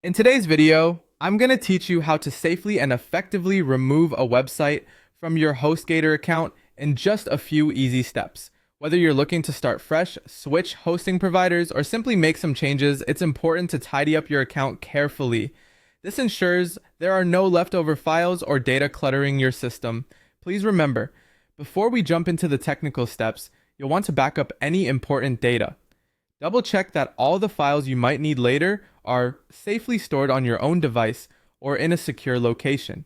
In today's video, I'm going to teach you how to safely and effectively remove a website from your HostGator account in just a few easy steps. Whether you're looking to start fresh, switch hosting providers, or simply make some changes, it's important to tidy up your account carefully. This ensures there are no leftover files or data cluttering your system. Please remember, before we jump into the technical steps, you'll want to back up any important data. Double check that all the files you might need later are safely stored on your own device or in a secure location.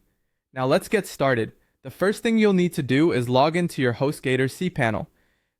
Now let's get started. The first thing you'll need to do is log into your HostGator cPanel.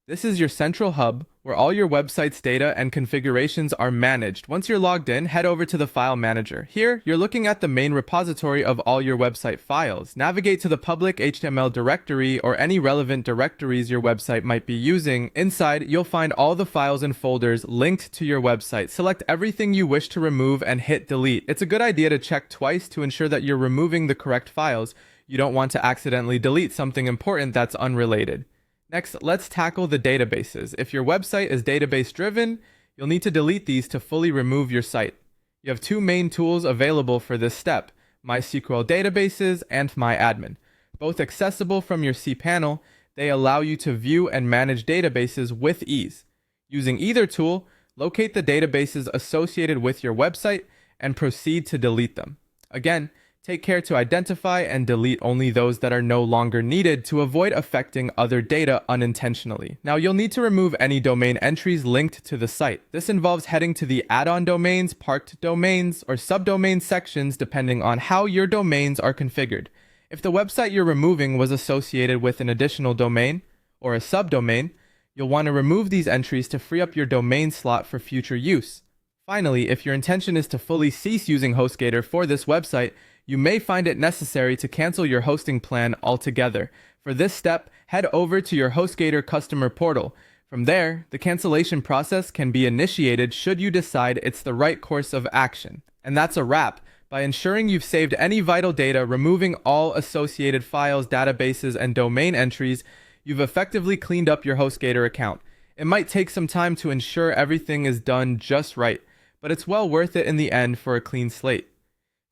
This is your central hub where all your website's data and configurations are managed. Once you're logged in, head over to the File Manager. Here, you're looking at the main repository of all your website files. Navigate to the public HTML directory or any relevant directories your website might be using. Inside, you'll find all the files and folders linked to your website. Select everything you wish to remove and hit delete. It's a good idea to check twice to ensure that you're removing the correct files. You don't want to accidentally delete something important that's unrelated. Next, let's tackle the databases. If your website is database driven, you'll need to delete these to fully remove your site. You have two main tools available for this step, MySQL Databases and MyAdmin. Both accessible from your cPanel, they allow you to view and manage databases with ease. Using either tool, locate the databases associated with your website and proceed to delete them. Again, take care to identify and delete only those that are no longer needed to avoid affecting other data unintentionally. Now, you'll need to remove any domain entries linked to the site. This involves heading to the add-on domains, parked domains, or subdomain sections depending on how your domains are configured. If the website you're removing was associated with an additional domain or a subdomain, you'll want to remove these entries to free up your domain slot for future use. Finally, if your intention is to fully cease using HostGator for this website, you may find it necessary to cancel your hosting plan altogether. For this step, head over to your HostGator customer portal. From there, the cancellation process can be initiated should you decide it's the right course of action. And that's a wrap. By ensuring you've saved any vital data, removing all associated files, databases, and domain entries, you've effectively cleaned up your HostGator account. It might take some time to ensure everything is done just right, but it's well worth it in the end for a clean slate.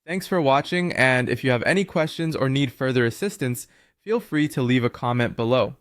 Thanks for watching, and if you have any questions or need further assistance, feel free to leave a comment below.